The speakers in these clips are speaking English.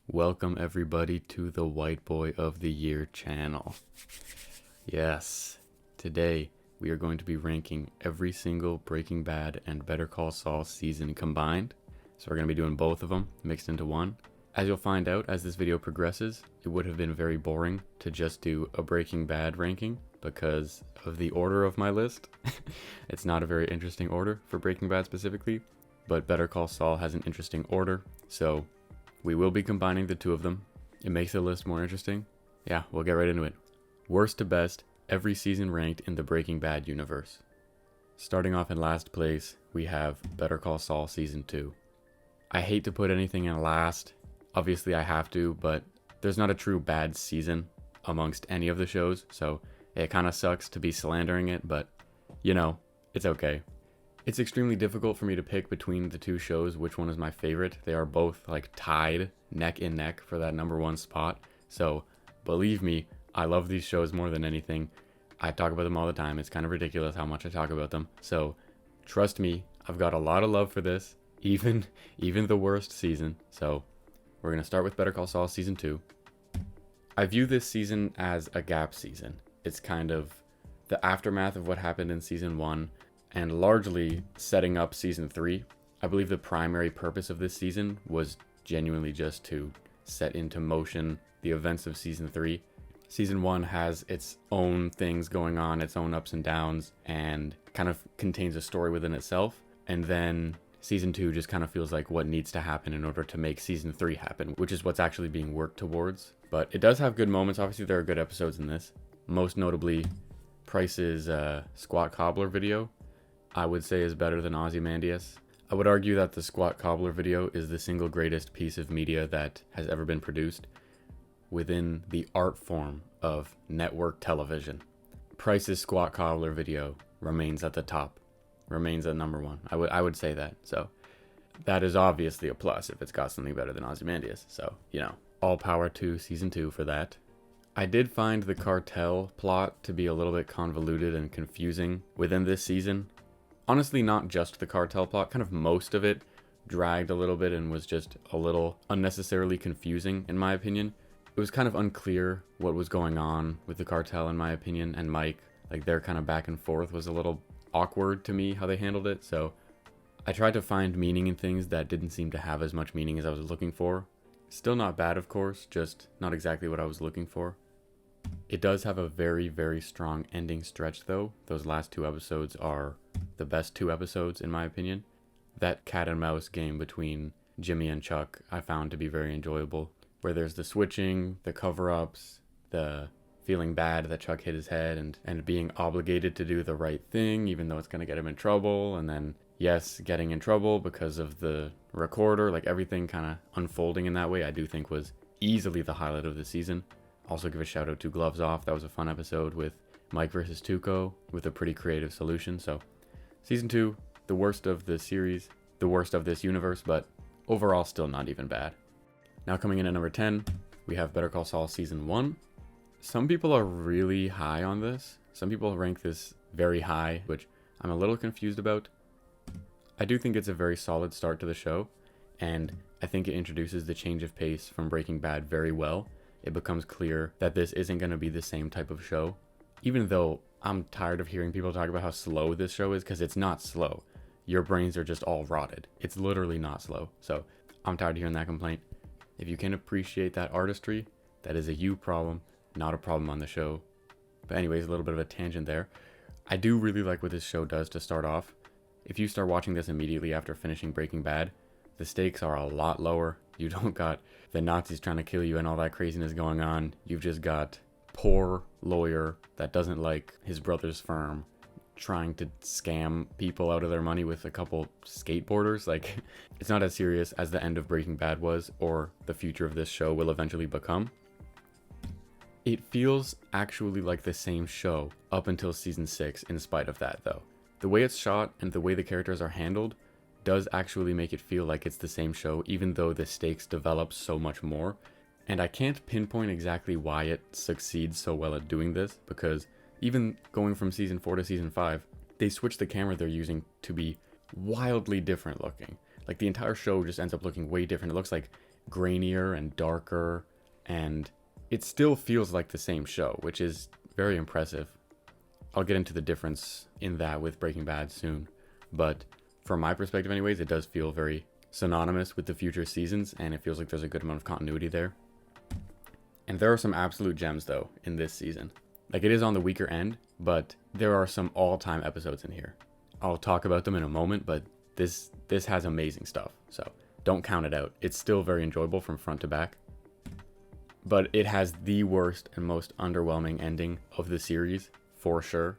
Welcome everybody to the White Boy of the Year channel. Yes, today we are going to be ranking every single Breaking Bad and Better Call Saul season combined. So we're going to be doing both of them mixed into one. As you'll find out as this video progresses, it would have been very boring to just do a Breaking Bad ranking because of the order of my list. It's not a very interesting order for Breaking Bad specifically, but Better Call Saul has an interesting order, so we will be combining the two of them. It makes the list more interesting. Yeah, we'll get right into it. Worst to best, every season ranked in the Breaking Bad universe. Starting off in last place, we have Better Call Saul Season 2. I hate to put anything in last. Obviously I have to, but there's not a true bad season amongst any of the shows, so it kind of sucks to be slandering it, but you know, it's okay. It's extremely difficult for me to pick between the two shows which one is my favorite. They are both like tied neck and neck for that number one spot. So believe me, I love these shows more than anything. I talk about them all the time. It's kind of ridiculous how much I talk about them. So trust me, I've got a lot of love for this, even the worst season. So we're going to start with Better Call Saul Season 2. I view this season as a gap season. It's kind of the aftermath of what happened in Season 1 and largely setting up Season 3. I believe the primary purpose of this season was genuinely just to set into motion the events of Season 3. Season 1 has its own things going on, its own ups and downs, and kind of contains a story within itself. And then Season 2 just kind of feels like what needs to happen in order to make Season 3 happen, which is what's actually being worked towards. But it does have good moments. Obviously, there are good episodes in this. Most notably, Price's Squat Cobbler video, I would say, is better than Ozymandias. I would argue that the Squat Cobbler video is the single greatest piece of media that has ever been produced within the art form of network television. Price's Squat Cobbler video remains at the top, remains at number one. I would say that. So that is obviously a plus if it's got something better than Ozymandias. So, you know, all power to Season 2 for that. I did find the cartel plot to be a little bit convoluted and confusing within this season. Honestly, not just the cartel plot, kind of most of it dragged a little bit and was just a little unnecessarily confusing, in my opinion. It was kind of unclear what was going on with the cartel, in my opinion, and Mike. Like, their kind of back and forth was a little awkward to me, how they handled it, so I tried to find meaning in things that didn't seem to have as much meaning as I was looking for. Still not bad, of course, just not exactly what I was looking for. It does have a very, very strong ending stretch, though. Those last two episodes are the best two episodes, in my opinion. That cat and mouse game between Jimmy and Chuck I found to be very enjoyable, where there's the switching, the cover-ups, the feeling bad that Chuck hit his head, and being obligated to do the right thing, even though it's going to get him in trouble, and then, yes, getting in trouble because of the recorder, like everything kind of unfolding in that way, I do think was easily the highlight of the season. Also give a shout out to Gloves Off. That was a fun episode with Mike versus Tuco with a pretty creative solution. So Season 2, the worst of the series, the worst of this universe, but overall still not even bad. Now coming in at number 10, we have Better Call Saul Season 1. Some people are really high on this. Some people rank this very high, which I'm a little confused about. I do think it's a very solid start to the show, and I think it introduces the change of pace from Breaking Bad very well. It becomes clear that this isn't going to be the same type of show, even though I'm tired of hearing people talk about how slow this show is, because it's not slow. Your brains are just all rotted. It's literally not slow. So I'm tired of hearing that complaint. If you can appreciate that artistry, that is a you problem, not a problem on the show. But anyways, a little bit of a tangent there. I do really like what this show does to start off. If you start watching this immediately after finishing Breaking Bad, the stakes are a lot lower. You don't got the Nazis trying to kill you and all that craziness going on. You've just got poor lawyer that doesn't like his brother's firm trying to scam people out of their money with a couple skateboarders. Like, it's not as serious as the end of Breaking Bad was, or the future of this show will eventually become. It feels actually like the same show up until Season 6 in spite of that, though. The way it's shot and the way the characters are handled does actually make it feel like it's the same show, even though the stakes develop so much more. And I can't pinpoint exactly why it succeeds so well at doing this, because even going from Season 4 to Season 5, they switch the camera they're using to be wildly different looking. Like, the entire show just ends up looking way different. It looks like grainier and darker, and it still feels like the same show, which is very impressive. I'll get into the difference in that with Breaking Bad soon, but from my perspective anyways, it does feel very synonymous with the future seasons, and it feels like there's a good amount of continuity there. And there are some absolute gems though in this season. Like, it is on the weaker end, but there are some all-time episodes in here. I'll talk about them in a moment, but this has amazing stuff, so don't count it out. It's still very enjoyable from front to back. But it has the worst and most underwhelming ending of the series, for sure.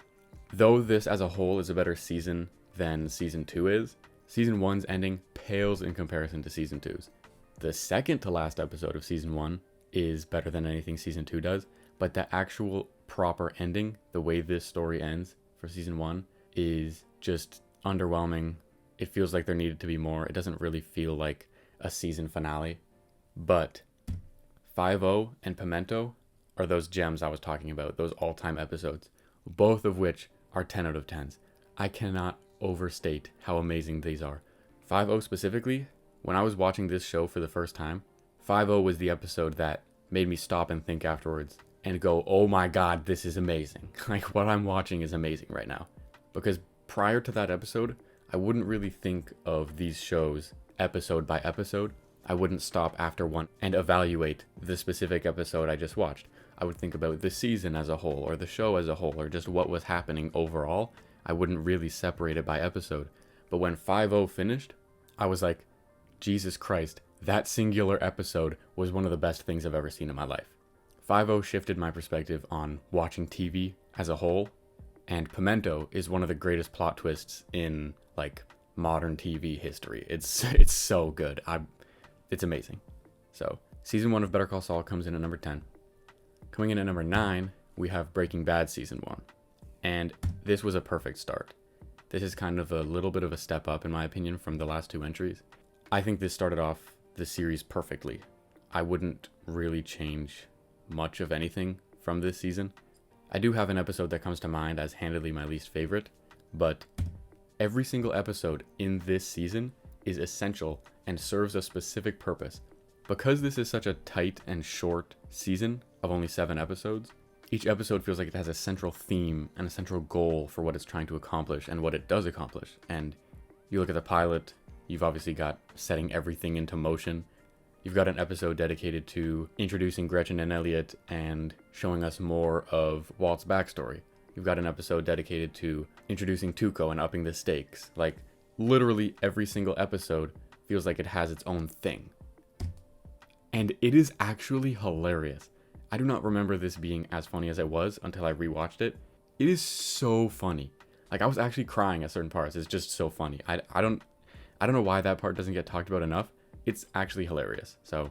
Though this as a whole is a better season than season 2 is, season 1's ending pales in comparison to season 2's. The second to last episode of season 1 is better than anything season 2 does, but the actual proper ending, the way this story ends for season 1, is just underwhelming. It feels like there needed to be more. It doesn't really feel like a season finale. But 5-0 and Pimento are those gems I was talking about, those all-time episodes, both of which are 10 out of 10s. I cannot overstate how amazing these are. 5-0 specifically, when I was watching this show for the first time, 5-0 was the episode that made me stop and think afterwards and go, oh my god, this is amazing. Like, what I'm watching is amazing right now. Because prior to that episode, I wouldn't really think of these shows episode by episode. I wouldn't stop after one and evaluate the specific episode I just watched. I would think about the season as a whole, or the show as a whole, or just what was happening overall. I wouldn't really separate it by episode. But when 5-0 finished, I was like, Jesus Christ, that singular episode was one of the best things I've ever seen in my life. 5-0 shifted my perspective on watching TV as a whole, and Pimento is one of the greatest plot twists in, like, modern TV history. It's so good. It's amazing. So, season 1 of Better Call Saul comes in at number 10. Coming in at number 9, we have Breaking Bad season 1. And this was a perfect start. This is kind of a little bit of a step up, in my opinion, from the last two entries. I think this started off the series perfectly. I wouldn't really change much of anything from this season. I do have an episode that comes to mind as handedly my least favorite, but every single episode in this season is essential and serves a specific purpose. Because this is such a tight and short season of only 7 episodes, each episode feels like it has a central theme and a central goal for what it's trying to accomplish and what it does accomplish. And you look at the pilot, you've obviously got setting everything into motion. You've got an episode dedicated to introducing Gretchen and Elliot and showing us more of Walt's backstory. You've got an episode dedicated to introducing Tuco and upping the stakes. Like, literally every single episode feels like it has its own thing. And it is actually hilarious. I do not remember this being as funny as it was until I rewatched it. It is so funny. Like, I was actually crying at certain parts. It's just so funny. I don't know why that part doesn't get talked about enough. It's actually hilarious. So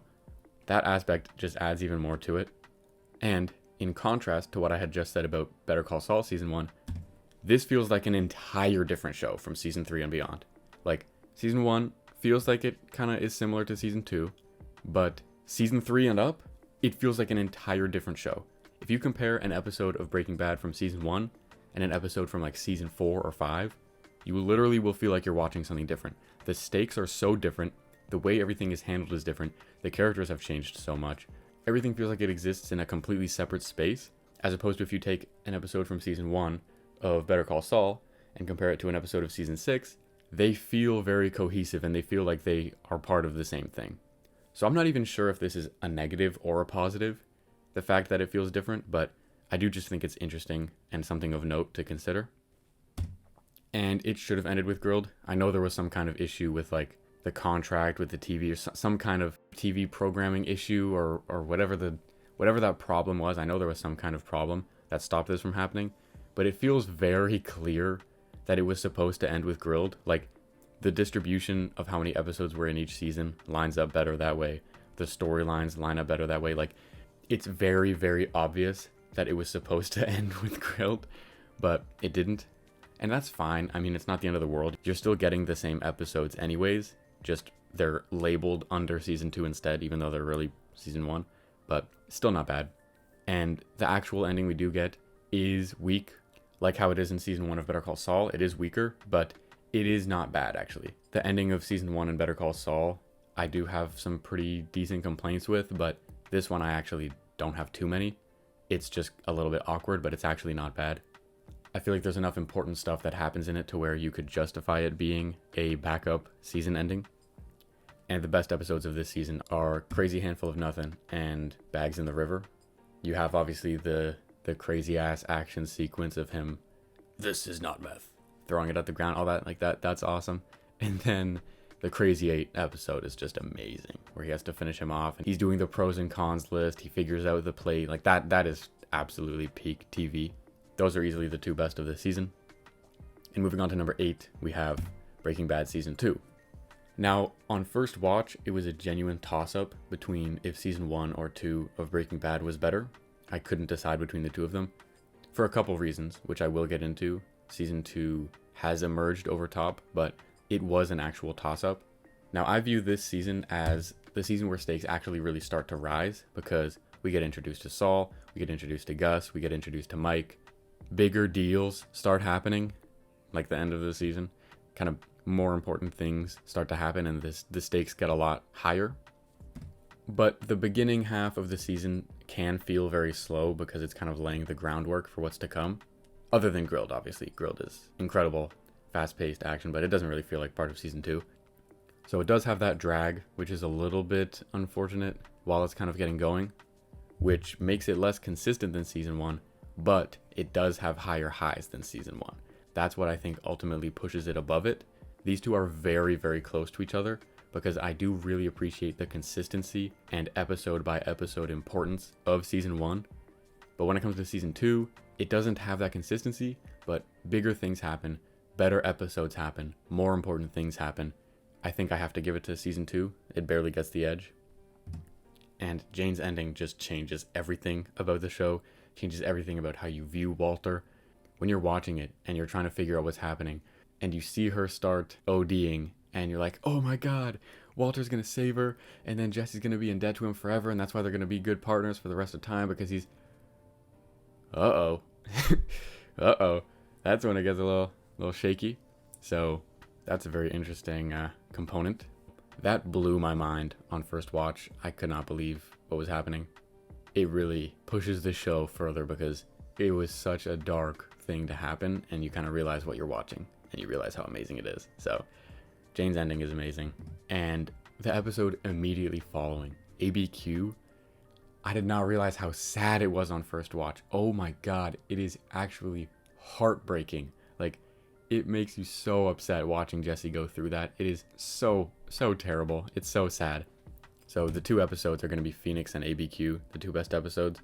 that aspect just adds even more to it. And in contrast to what I had just said about Better Call Saul season 1, this feels like an entire different show from season 3 and beyond. Like, season 1 feels like it kind of is similar to season 2, but season 3 and up, it feels like an entire different show. If you compare an episode of Breaking Bad from season 1 and an episode from like season 4 or 5, you literally will feel like you're watching something different. The stakes are so different. The way everything is handled is different. The characters have changed so much. Everything feels like it exists in a completely separate space, as opposed to if you take an episode from season 1 of Better Call Saul and compare it to an episode of season 6, they feel very cohesive and they feel like they are part of the same thing. So I'm not even sure if this is a negative or a positive, the fact that it feels different, but I do just think it's interesting and something of note to consider. And it should have ended with Grilled. I know there was some kind of issue with like the contract with the TV or some kind of TV programming issue or whatever that problem was. I know there was some kind of problem that stopped this from happening, but it feels very clear that it was supposed to end with Grilled. Like, the distribution of how many episodes were in each season lines up better that way. The storylines line up better that way. Like, it's very, very obvious that it was supposed to end with Grilled, but it didn't. And that's fine. I mean, it's not the end of the world. You're still getting the same episodes anyways, just they're labeled under season 2 instead, even though they're really season 1, but still not bad. And the actual ending we do get is weak, like how it is in season 1 of Better Call Saul. It is weaker, but it is not bad, actually. The ending of season 1 in Better Call Saul I do have some pretty decent complaints with, but this one I actually don't have too many. It's just a little bit awkward, but it's actually not bad. I feel like there's enough important stuff that happens in it to where you could justify it being a backup season ending. And the best episodes of this season are Crazy Handful of Nothing and Bags in the River. You have obviously the crazy ass action sequence of him, "This is not meth," throwing it at the ground, all that, like that's awesome. And then the Crazy 8 episode is just amazing, where he has to finish him off and he's doing the pros and cons list. He figures out the play, like that is absolutely peak TV. Those are easily the two best of this season. And moving on to number 8, we have Breaking Bad Season 2. Now, on first watch, it was a genuine toss-up between if Season 1 or 2 of Breaking Bad was better. I couldn't decide between the two of them, for a couple reasons, which I will get into. Season 2 has emerged over top, but it was an actual toss-up. Now, I view this season as the season where stakes actually really start to rise, because we get introduced to Saul, we get introduced to Gus, we get introduced to Mike. Bigger deals start happening, like the end of the season. Kind of more important things start to happen, and the stakes get a lot higher. But the beginning half of the season can feel very slow because it's kind of laying the groundwork for what's to come. Other than Grilled, obviously. Grilled is incredible, fast-paced action, but it doesn't really feel like part of Season 2. So it does have that drag, which is a little bit unfortunate while it's kind of getting going, which makes it less consistent than Season 1, but it does have higher highs than Season 1. That's what I think ultimately pushes it above it. These two are very, very close to each other because I do really appreciate the consistency and episode by episode importance of Season 1. But when it comes to Season 2, it doesn't have that consistency, but bigger things happen, better episodes happen, more important things happen. I think I have to give it to Season 2. It barely gets the edge. And Jane's ending just changes everything about the show, changes everything about how you view Walter. When you're watching it and you're trying to figure out what's happening, and you see her start ODing, and you're like, oh my god, Walter's gonna save her, and then Jesse's gonna be in debt to him forever, and that's why they're gonna be good partners for the rest of the time, because he's... Uh-oh. Uh-oh. That's when it gets a little shaky. So that's a very interesting component. That blew my mind on first watch. I could not believe what was happening. It really pushes the show further because it was such a dark thing to happen, and you kind of realize what you're watching, and you realize how amazing it is. So Jane's ending is amazing. And the episode immediately following, ABQ, I did not realize how sad it was on first watch. Oh my god, it is actually heartbreaking. Like, it makes you so upset watching Jesse go through that. It is so terrible. It's so sad. So the two episodes are going to be Phoenix and ABQ, the two best episodes.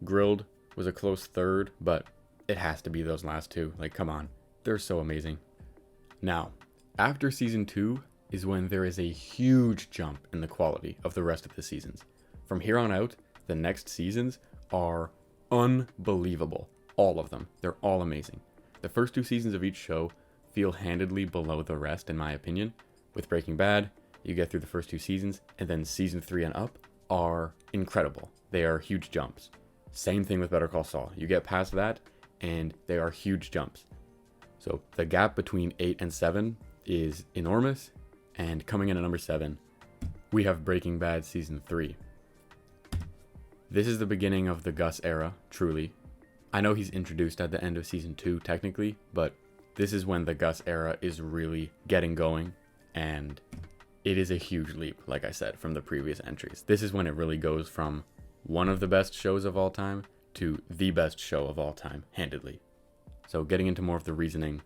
Grilled was a close third, but it has to be those last two. Like, come on. They're so amazing. Now, after Season 2 is when there is a huge jump in the quality of the rest of the seasons. From here on out, the next seasons are unbelievable. All of them. They're all amazing. The first two seasons of each show feel handedly below the rest, in my opinion. With Breaking Bad, you get through the first two seasons, and then Season 3 and up are incredible. They are huge jumps. Same thing with Better Call Saul. You get past that, and they are huge jumps. So the gap between 8 and 7 is enormous, and coming in at number 7, we have Breaking Bad Season 3. This is the beginning of the Gus era, truly. I know he's introduced at the end of Season 2, technically, but this is when the Gus era is really getting going, and it is a huge leap, like I said, from the previous entries. This is when it really goes from one of the best shows of all time to the best show of all time, handedly. So getting into more of the reasoning,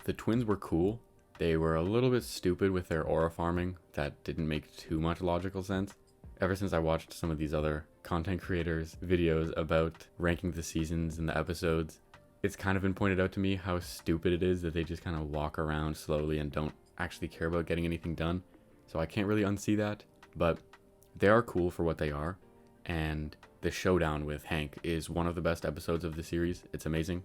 the twins were cool. They were a little bit stupid with their aura farming. That didn't make too much logical sense. Ever since I watched some of these other content creators' videos about ranking the seasons and the episodes, it's kind of been pointed out to me how stupid it is that they just kind of walk around slowly and don't actually care about getting anything done. So I can't really unsee that, but they are cool for what they are. And the showdown with Hank is one of the best episodes of the series. It's amazing.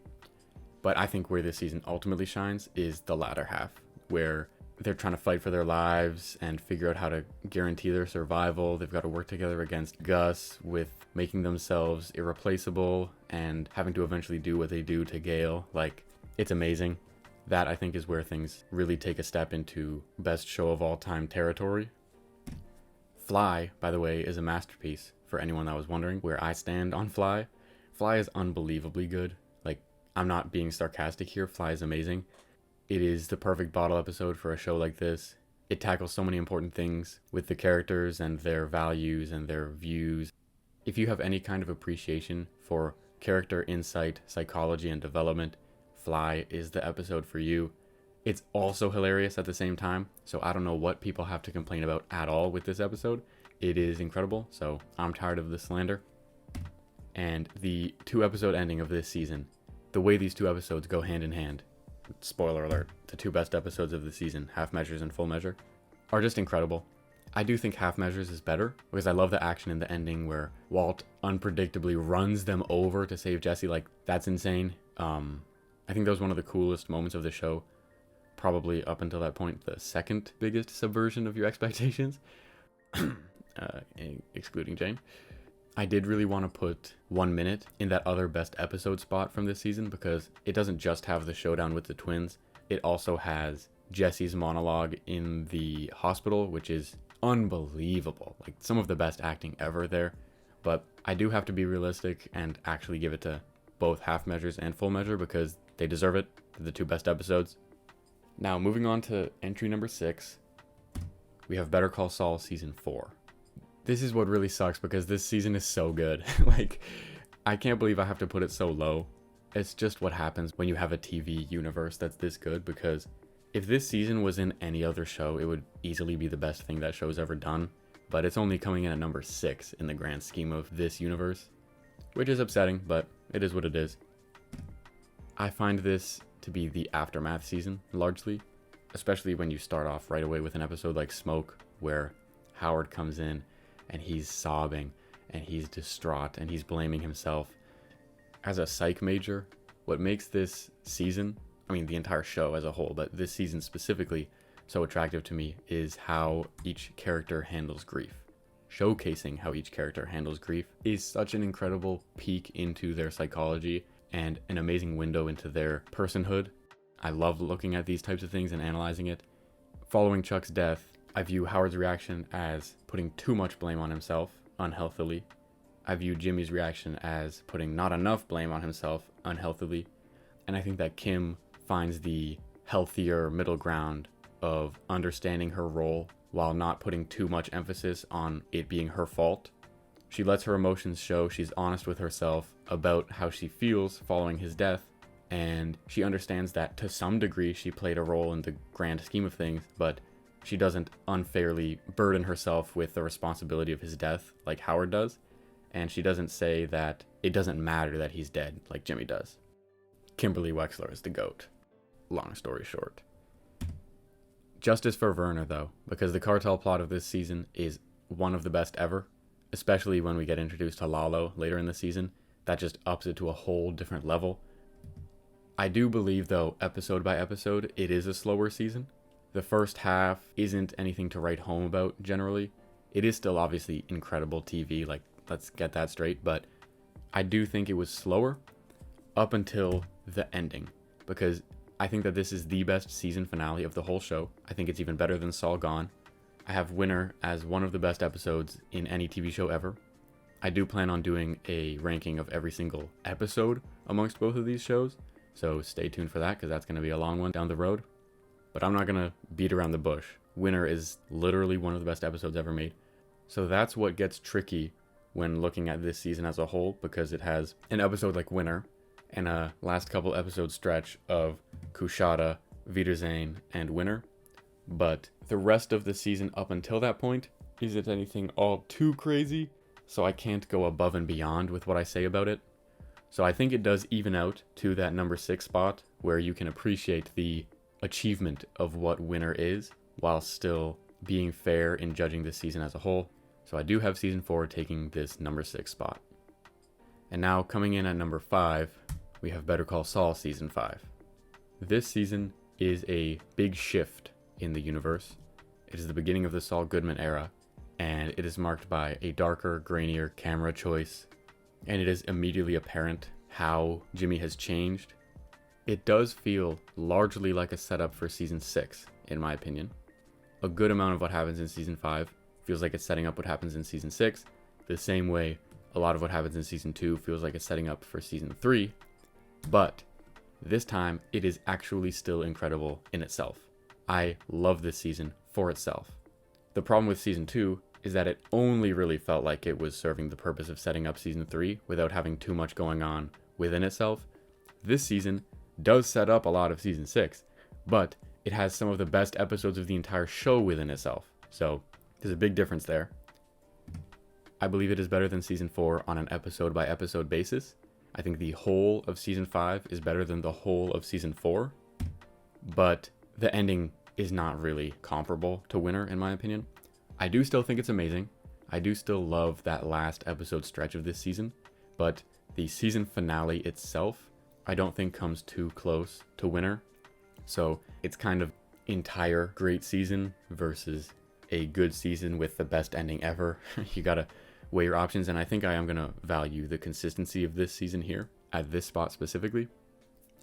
But I think where this season ultimately shines is the latter half, where they're trying to fight for their lives and figure out how to guarantee their survival. They've got to work together against Gus with making themselves irreplaceable and having to eventually do what they do to Gale. Like, it's amazing. That, I think, is where things really take a step into best show of all time territory. Fly, by the way, is a masterpiece for anyone that was wondering where I stand on Fly. Fly is unbelievably good. Like, I'm not being sarcastic here. Fly is amazing. It is the perfect bottle episode for a show like this. It tackles so many important things with the characters and their values and their views. If you have any kind of appreciation for character insight, psychology, and development, Fly is the episode for you. It's also hilarious at the same time, so I don't know what people have to complain about at all with this episode. It is incredible, so I'm tired of the slander. And the 2-episode ending of this season, the way these 2 episodes go hand in hand, spoiler alert, the 2 best episodes of the season, Half Measures and Full Measure, are just incredible. I do think Half Measures is better because I love the action in the ending where Walt unpredictably runs them over to save Jesse. Like, that's insane. I think that was one of the coolest moments of the show. Probably up until that point, the second biggest subversion of your expectations, excluding Jane. I did really want to put 1 minute in that other best episode spot from this season because it doesn't just have the showdown with the twins. It also has Jesse's monologue in the hospital, which is unbelievable. Like, some of the best acting ever there. But I do have to be realistic and actually give it to both Half Measures and Full Measure because they deserve it. They're the 2 best episodes. Now, moving on to entry number 6, we have Better Call Saul Season 4. This is what really sucks because this season is so good. Like, I can't believe I have to put it so low. It's just what happens when you have a TV universe that's this good, because if this season was in any other show, it would easily be the best thing that show's ever done. But it's only coming in at number 6 in the grand scheme of this universe, which is upsetting, but it is what it is. I find this to be the aftermath season, largely, especially when you start off right away with an episode like Smoke, where Howard comes in and he's sobbing and he's distraught and he's blaming himself. As a psych major, what makes this season, I mean the entire show as a whole, but this season specifically, so attractive to me is how each character handles grief. Showcasing how each character handles grief is such an incredible peek into their psychology and an amazing window into their personhood. I love looking at these types of things and analyzing it. Following Chuck's death, I view Howard's reaction as putting too much blame on himself, unhealthily. I view Jimmy's reaction as putting not enough blame on himself, unhealthily. And I think that Kim finds the healthier middle ground of understanding her role while not putting too much emphasis on it being her fault. She lets her emotions show, she's honest with herself about how she feels following his death, and she understands that to some degree she played a role in the grand scheme of things, but she doesn't unfairly burden herself with the responsibility of his death like Howard does, and she doesn't say that it doesn't matter that he's dead like Jimmy does. Kimberly Wexler is the GOAT. Long story short. Justice for Werner, though, because the cartel plot of this season is one of the best ever, especially when we get introduced to Lalo later in the season. That just ups it to a whole different level. I do believe, though, episode by episode, it is a slower season. The first half isn't anything to write home about, generally. It is still obviously incredible TV, like, let's get that straight, but I do think it was slower up until the ending, because I think that this is the best season finale of the whole show. I think it's even better than Saul Gone. I have Winner as one of the best episodes in any TV show ever. I do plan on doing a ranking of every single episode amongst both of these shows, so stay tuned for that because that's going to be a long one down the road. But I'm not going to beat around the bush. Winner is literally one of the best episodes ever made. So that's what gets tricky when looking at this season as a whole, because it has an episode like Winner and a last couple episode stretch of Kushada, Wiedersehen, and Winner. But the rest of the season up until that point isn't anything all too crazy, so I can't go above and beyond with what I say about it. So I think it does even out to that number 6 spot where you can appreciate the achievement of what Winner is while still being fair in judging this season as a whole. So I do have season 4 taking this number 6 spot. And now coming in at number 5, we have Better Call Saul season 5. This season is a big shift in the universe. It is the beginning of the Saul Goodman era, and it is marked by a darker, grainier camera choice, and it is immediately apparent how Jimmy has changed. It does feel largely like a setup for season 6, in my opinion. A good amount of what happens in season 5 feels like it's setting up what happens in season 6, the same way a lot of what happens in season 2 feels like it's setting up for season 3, but this time it is actually still incredible in itself. I love this season for itself. The problem with season 2 is that it only really felt like it was serving the purpose of setting up season 3 without having too much going on within itself. This season does set up a lot of season 6, but it has some of the best episodes of the entire show within itself. So there's a big difference there. I believe it is better than season 4 on an episode by episode basis. I think the whole of season 5 is better than the whole of season 4, but the ending is not really comparable to Winner in my opinion. I do still think it's amazing. I do still love that last episode stretch of this season, but the season finale itself I don't think comes too close to Winner. So it's kind of entire great season versus a good season with the best ending ever. You gotta weigh your options, and I think I am gonna value the consistency of this season here at this spot specifically.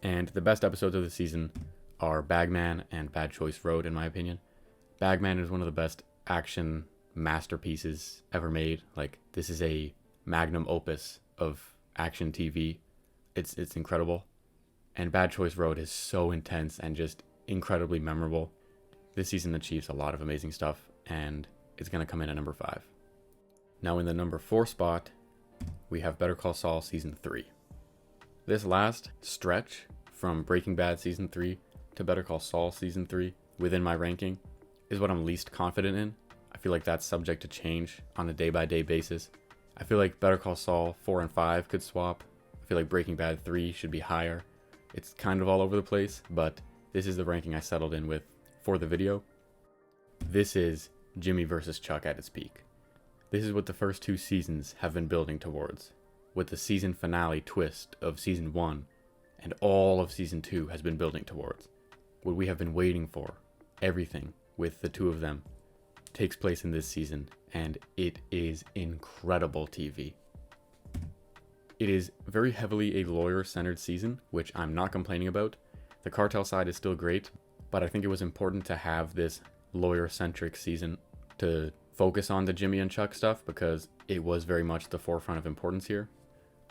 And the best episodes of the season are Bagman and Bad Choice Road in my opinion. Bagman is one of the best action masterpieces ever made. Like, this is a magnum opus of action TV. It's incredible. And Bad Choice Road is so intense and just incredibly memorable. This season achieves a lot of amazing stuff, and it's going to come in at number 5. Now in the number 4 spot, we have Better Call Saul Season 3. This last stretch from Breaking Bad Season 3 to Better Call Saul Season 3 within my ranking is what I'm least confident in. I feel like that's subject to change on a day-by-day basis. I feel like Better Call Saul 4 and 5 could swap. I feel like Breaking Bad 3 should be higher. It's kind of all over the place, but this is the ranking I settled in with for the video. This is Jimmy versus Chuck at its peak. This is what the first 2 seasons have been building towards, what the season finale twist of season 1 and all of season 2 has been building towards. What we have been waiting for, everything with the 2 of them, takes place in this season, and it is incredible TV. It is very heavily a lawyer-centered season, which I'm not complaining about. The cartel side is still great, but I think it was important to have this lawyer-centric season to focus on the Jimmy and Chuck stuff, because it was very much the forefront of importance here.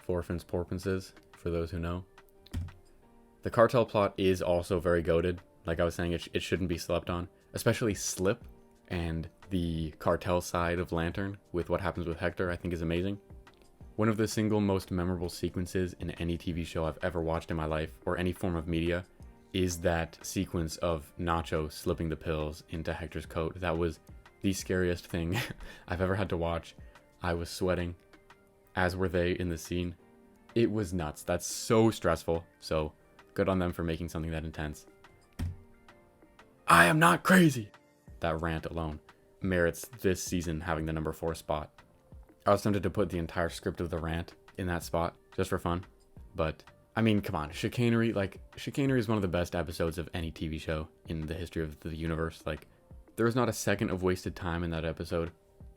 Forfins porpenses, for those who know. The cartel plot is also very goated. Like I was saying, it shouldn't be slept on, especially Slip and the cartel side of Lantern with what happens with Hector, I think is amazing. One of the single most memorable sequences in any TV show I've ever watched in my life, or any form of media, is that sequence of Nacho slipping the pills into Hector's coat. That was the scariest thing I've ever had to watch. I was sweating, as were they in the scene. It was nuts. That's so stressful. So good on them for making something that intense. I am not crazy. That rant alone merits this season having the number 4 spot. I was tempted to put the entire script of the rant in that spot just for fun, but I mean, come on, Chicanery is one of the best episodes of any TV show in the history of the universe. Like, there is not a second of wasted time in that episode.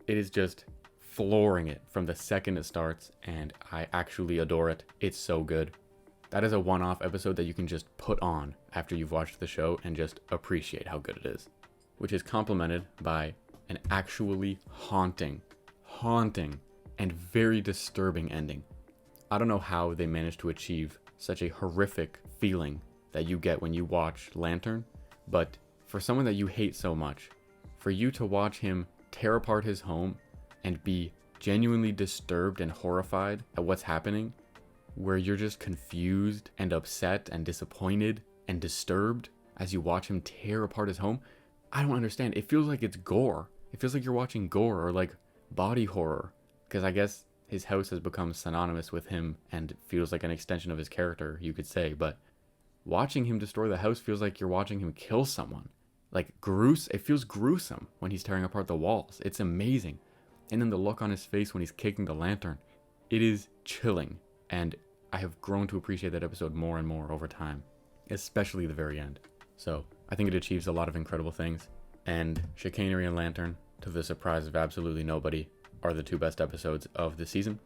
It is just flooring it from the second it starts, and I actually adore it. It's so good. That is a one-off episode that you can just put on after you've watched the show and just appreciate how good it is, which is complemented by an actually haunting and very disturbing ending. I don't know how they managed to achieve such a horrific feeling that you get when you watch Lantern, but for someone that you hate so much, for you to watch him tear apart his home and be genuinely disturbed and horrified at what's happening, where you're just confused and upset and disappointed and disturbed as you watch him tear apart his home, I don't understand. It feels like it's gore. It feels like you're watching gore or like body horror, because I guess his house has become synonymous with him and feels like an extension of his character, you could say, but watching him destroy the house feels like you're watching him kill someone. Like, it feels gruesome when he's tearing apart the walls. It's amazing. And then the look on his face when he's kicking the lantern, it is chilling, and I have grown to appreciate that episode more and more over time, especially the very end. So I think it achieves a lot of incredible things, and Chicanery and Lantern, to the surprise of absolutely nobody, are the 2 best episodes of the season.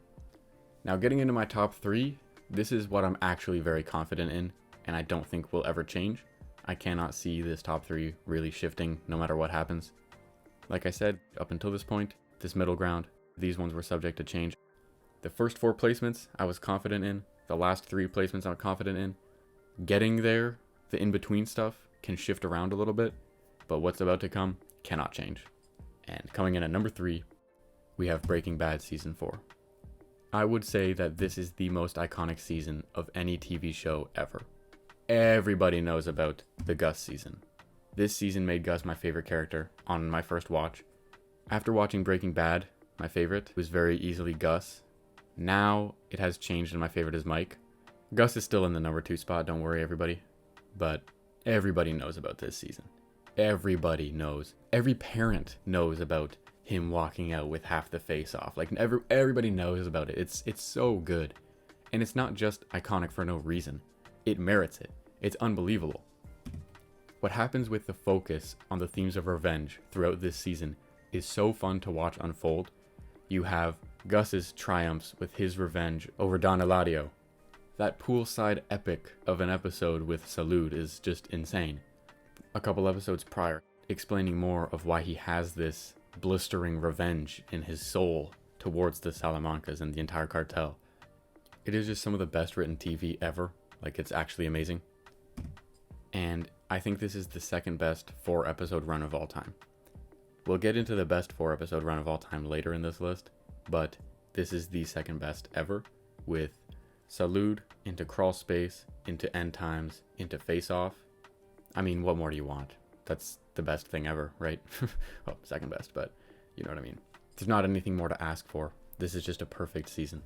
Now, getting into my top 3, this is what I'm actually very confident in, and I don't think will ever change. I cannot see this top 3 really shifting no matter what happens. Like I said, up until this point, this middle ground, these ones were subject to change. The first 4 placements I was confident in. The last 3 placements I'm confident in. Getting there, the in-between stuff can shift around a little bit, but what's about to come cannot change. And coming in at number 3, we have Breaking Bad Season 4. I would say that this is the most iconic season of any TV show ever. Everybody knows about the Gus season. This season made Gus my favorite character on my first watch. After watching Breaking Bad, my favorite was very easily Gus. Now it has changed and my favorite is Mike. Gus is still in the number 2 spot, don't worry everybody. But everybody knows about this season. Everybody knows. Every parent knows about him walking out with half the face off. Like everybody knows about it. It's so good. And it's not just iconic for no reason. It merits it. It's unbelievable. What happens with the focus on the themes of revenge throughout this season is so fun to watch unfold. You have Gus's triumphs with his revenge over Don Eladio. That poolside epic of an episode with Salud is just insane. A couple episodes prior, explaining more of why he has this blistering revenge in his soul towards the Salamancas and the entire cartel. It is just some of the best written TV ever. Like, it's actually amazing. And I think this is the second best 4-episode run of all time. We'll get into the best 4-episode run of all time later in this list, but this is the second best ever, with Salud into Crawl Space, into End Times, into Face Off. I mean, what more do you want? That's the best thing ever, right? Well, second best, but you know what I mean. There's not anything more to ask for. This is just a perfect season.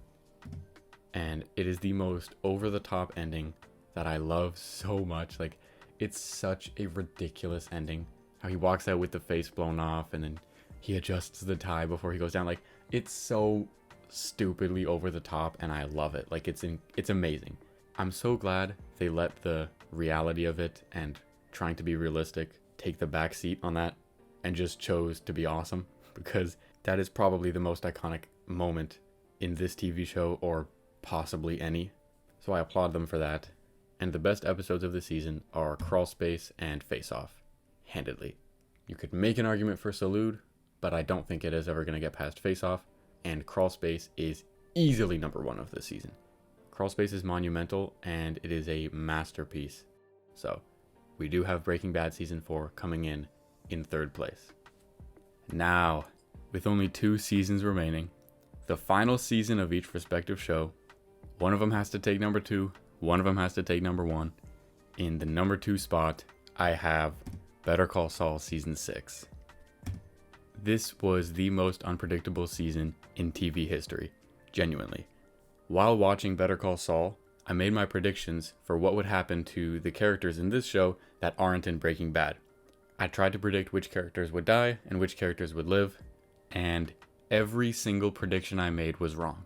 And it is the most over-the-top ending that I love so much. Like, it's such a ridiculous ending. How he walks out with the face blown off and then he adjusts the tie before he goes down. Like, it's so stupidly over the top and I love it. Like, it's amazing. I'm so glad they let the reality of it and trying to be realistic take the back seat on that and just chose to be awesome, because that is probably the most iconic moment in this TV show, or possibly any. So I applaud them for that. And the best episodes of the season are Crawl Space and Face Off, handedly. You could make an argument for Salud, but I don't think it is ever going to get past Face Off, and Crawl Space is easily number 1 of this season. Crawl Space is monumental, and it is a masterpiece. So, we do have Breaking Bad Season 4 coming in 3rd place. Now, with only 2 seasons remaining, the final season of each respective show, one of them has to take number 2, one of them has to take number 1. In the number 2 spot, I have Better Call Saul Season 6. This was the most unpredictable season in TV history, genuinely. While watching Better Call Saul, I made my predictions for what would happen to the characters in this show that aren't in Breaking Bad. I tried to predict which characters would die and which characters would live, and every single prediction I made was wrong.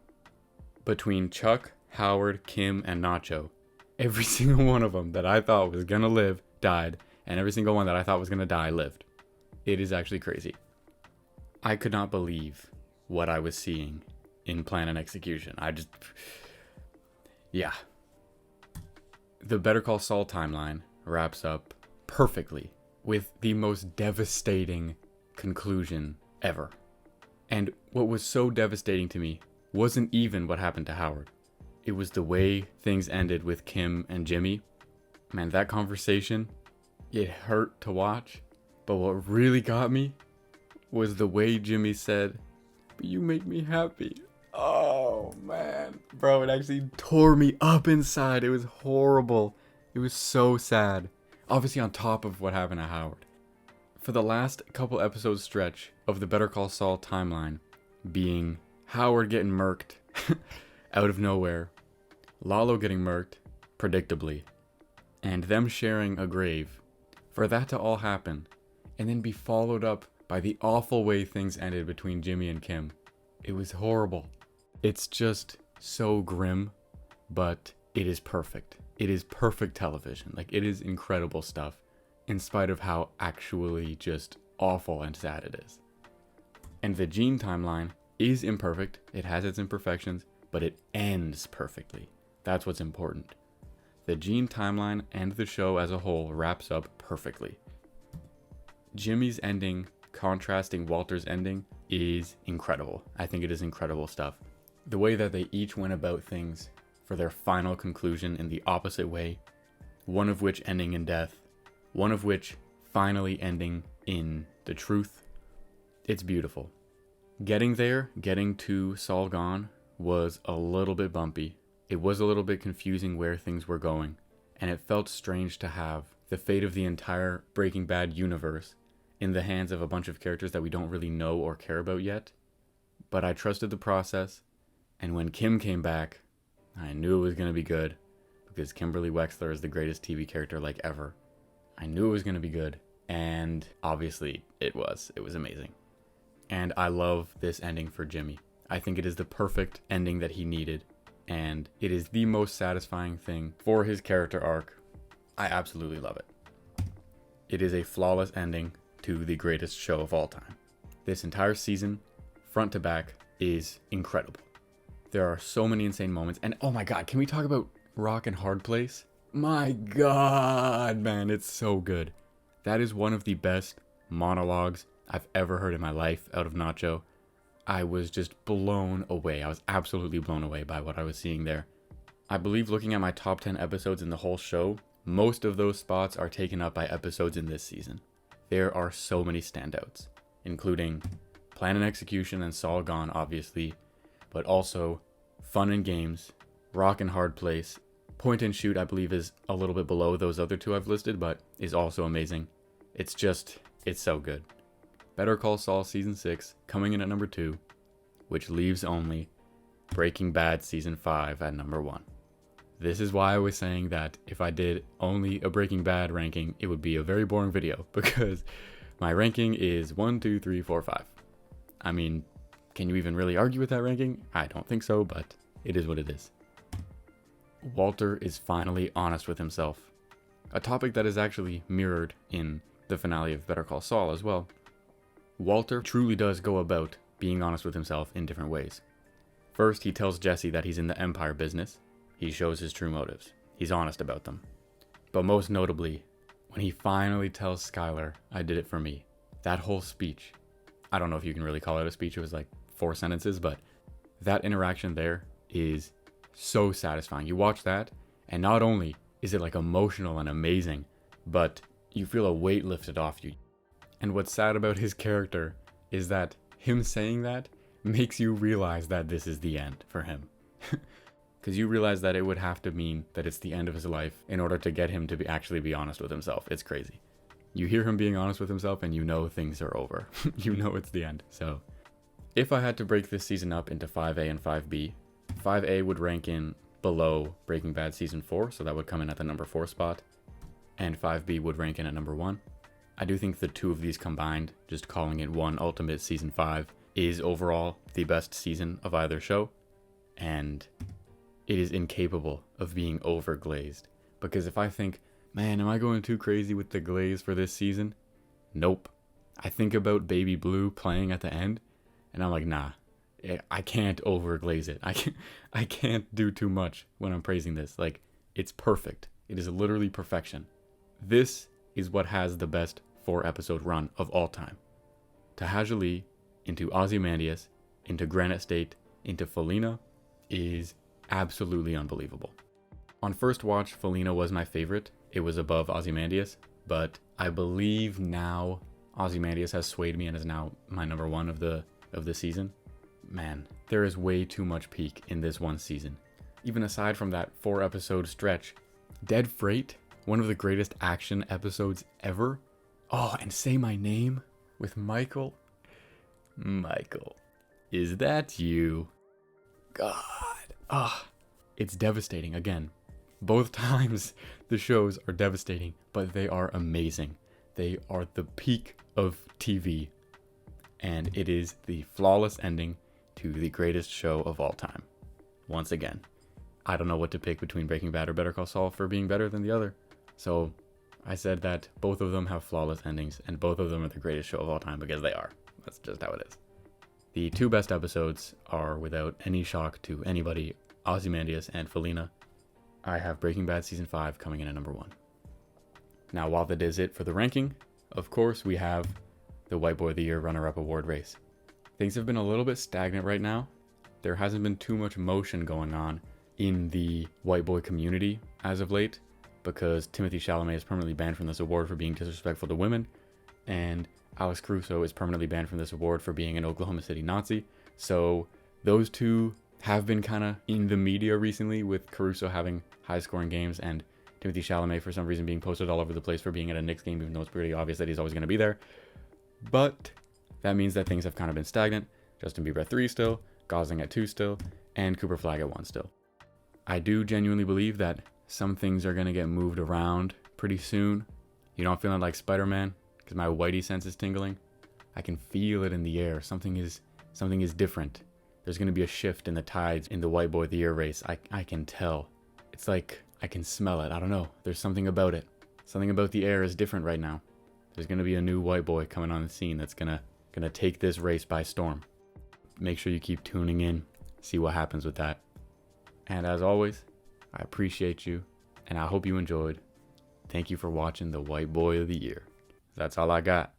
Between Chuck, Howard, Kim, and Nacho, every single one of them that I thought was gonna live died, and every single one that I thought was gonna die lived. It is actually crazy. I could not believe what I was seeing in Plan and Execution. Yeah. The Better Call Saul timeline wraps up perfectly with the most devastating conclusion ever. And what was so devastating to me wasn't even what happened to Howard. It was the way things ended with Kim and Jimmy. Man, that conversation, it hurt to watch. But what really got me was the way Jimmy said, "But you make me happy." Oh, man. Bro, it actually tore me up inside. It was horrible. It was so sad. Obviously on top of what happened to Howard. For the last couple episodes stretch of the Better Call Saul timeline being Howard getting murked out of nowhere, Lalo getting murked, predictably, and them sharing a grave, for that to all happen, and then be followed up by the awful way things ended between Jimmy and Kim. It was horrible. It's just so grim, but it is perfect. It is perfect television. Like, it is incredible stuff, in spite of how actually just awful and sad it is. And the Gene timeline is imperfect. It has its imperfections, but it ends perfectly. That's what's important. The Gene timeline and the show as a whole wraps up perfectly. Jimmy's ending contrasting Walter's ending is incredible. I think it is incredible stuff. The way that they each went about things for their final conclusion in the opposite way, one of which ending in death, one of which finally ending in the truth. It's beautiful. Getting there, getting to Saul gone, was a little bit bumpy. It was a little bit confusing where things were going, and it felt strange to have the fate of the entire Breaking Bad universe in the hands of a bunch of characters that we don't really know or care about yet. But I trusted the process, and when Kim came back, I knew it was going to be good, because Kimberly Wexler is the greatest TV character like ever. I knew it was going to be good, and obviously it was. It was amazing. And I love this ending for Jimmy. I think it is the perfect ending that he needed, and it is the most satisfying thing for his character arc. I absolutely love it. It is a flawless ending to the greatest show of all time. This entire season, front to back, is incredible. There are so many insane moments, and oh my god, can we talk about Rock and Hard Place? My god, man, it's so good. That is one of the best monologues I've ever heard in my life out of Nacho. I was just blown away. I was absolutely blown away by what I was seeing there. I believe looking at my top 10 episodes in the whole show, most of those spots are taken up by episodes in this season. There are so many standouts, including Plan and Execution and Saul Gone, obviously, but also Fun and Games, Rock and Hard Place. Point and Shoot, I believe, is a little bit below those other two I've listed, but is also amazing. It's so good. Better Call Saul Season 6, coming in at number 2, which leaves only Breaking Bad Season 5 at number 1. This is why I was saying that if I did only a Breaking Bad ranking, it would be a very boring video, because my ranking is 1, 2, 3, 4, 5. I mean, can you even really argue with that ranking? I don't think so, but it is what it is. Walter is finally honest with himself. A topic that is actually mirrored in the finale of Better Call Saul as well. Walter truly does go about being honest with himself in different ways. First, he tells Jesse that he's in the Empire business. He shows his true motives. He's honest about them. But most notably, when he finally tells Skylar, I did it for me. That whole speech. I don't know if you can really call it a speech. It was like 4 sentences, but that interaction there is so satisfying. You watch that, and not only is it like emotional and amazing, but you feel a weight lifted off you. And what's sad about his character is that him saying that makes you realize that this is the end for him. Because you realize that it would have to mean that it's the end of his life in order to get him to actually be honest with himself. It's crazy. You hear him being honest with himself and you know things are over. You know it's the end. So if I had to break this season up into 5A and 5B, 5A would rank in below Breaking Bad Season 4, so that would come in at the number 4 spot, and 5B would rank in at number 1. I do think the two of these combined, just calling it one ultimate Season 5, is overall the best season of either show, and it is incapable of being overglazed. Because if I think, man, am I going too crazy with the glaze for this season? Nope. I think about Baby Blue playing at the end, and I'm like, nah, I can't overglaze it. I can't do too much when I'm praising this. Like, it's perfect. It is literally perfection. This is what has the best 4-episode run of all time. Tahaj into Ozymandias, into Granite State, into Felina is absolutely unbelievable. On first watch, Felina was my favorite. It was above Ozymandias, but I believe now Ozymandias has swayed me and is now my number 1 of the season. Man, there is way too much peak in this one season. Even aside from that 4-episode stretch, Dead Freight, one of the greatest action episodes ever. Oh, and Say My Name with Michael. Michael, is that you? God. It's devastating again. Both times the shows are devastating, but they are amazing. They are the peak of TV, and it is the flawless ending to the greatest show of all time. Once again, I don't know what to pick between Breaking Bad or Better Call Saul for being better than the other. So I said that both of them have flawless endings, and both of them are the greatest show of all time because they are. That's just how it is. The 2 best episodes are, without any shock to anybody, Ozymandias and Felina. I have Breaking Bad Season 5 coming in at number 1. Now, while that is it for the ranking, of course we have the White Boy of the Year runner-up award race. Things have been a little bit stagnant right now. There hasn't been too much motion going on in the white boy community as of late, because Timothée Chalamet is permanently banned from this award for being disrespectful to women, and Alex Caruso is permanently banned from this award for being an Oklahoma City Nazi. So those two have been kind of in the media recently, with Caruso having high-scoring games and Timothée Chalamet for some reason being posted all over the place for being at a Knicks game, even though it's pretty obvious that he's always going to be there. But that means that things have kind of been stagnant. Justin Bieber at 3 still, Gosling at 2 still, and Cooper Flag at 1 still. I do genuinely believe that some things are going to get moved around pretty soon. You know, I'm feeling like Spider-Man because my whitey sense is tingling. I can feel it in the air. Something is different. There's going to be a shift in the tides in the White Boy of the Year race. I can tell. It's like I can smell it. I don't know. There's something about it. Something about the air is different right now. There's going to be a new white boy coming on the scene that's going to take this race by storm. Make sure you keep tuning in. See what happens with that. And as always, I appreciate you, and I hope you enjoyed. Thank you for watching the White Boy of the Year. That's all I got.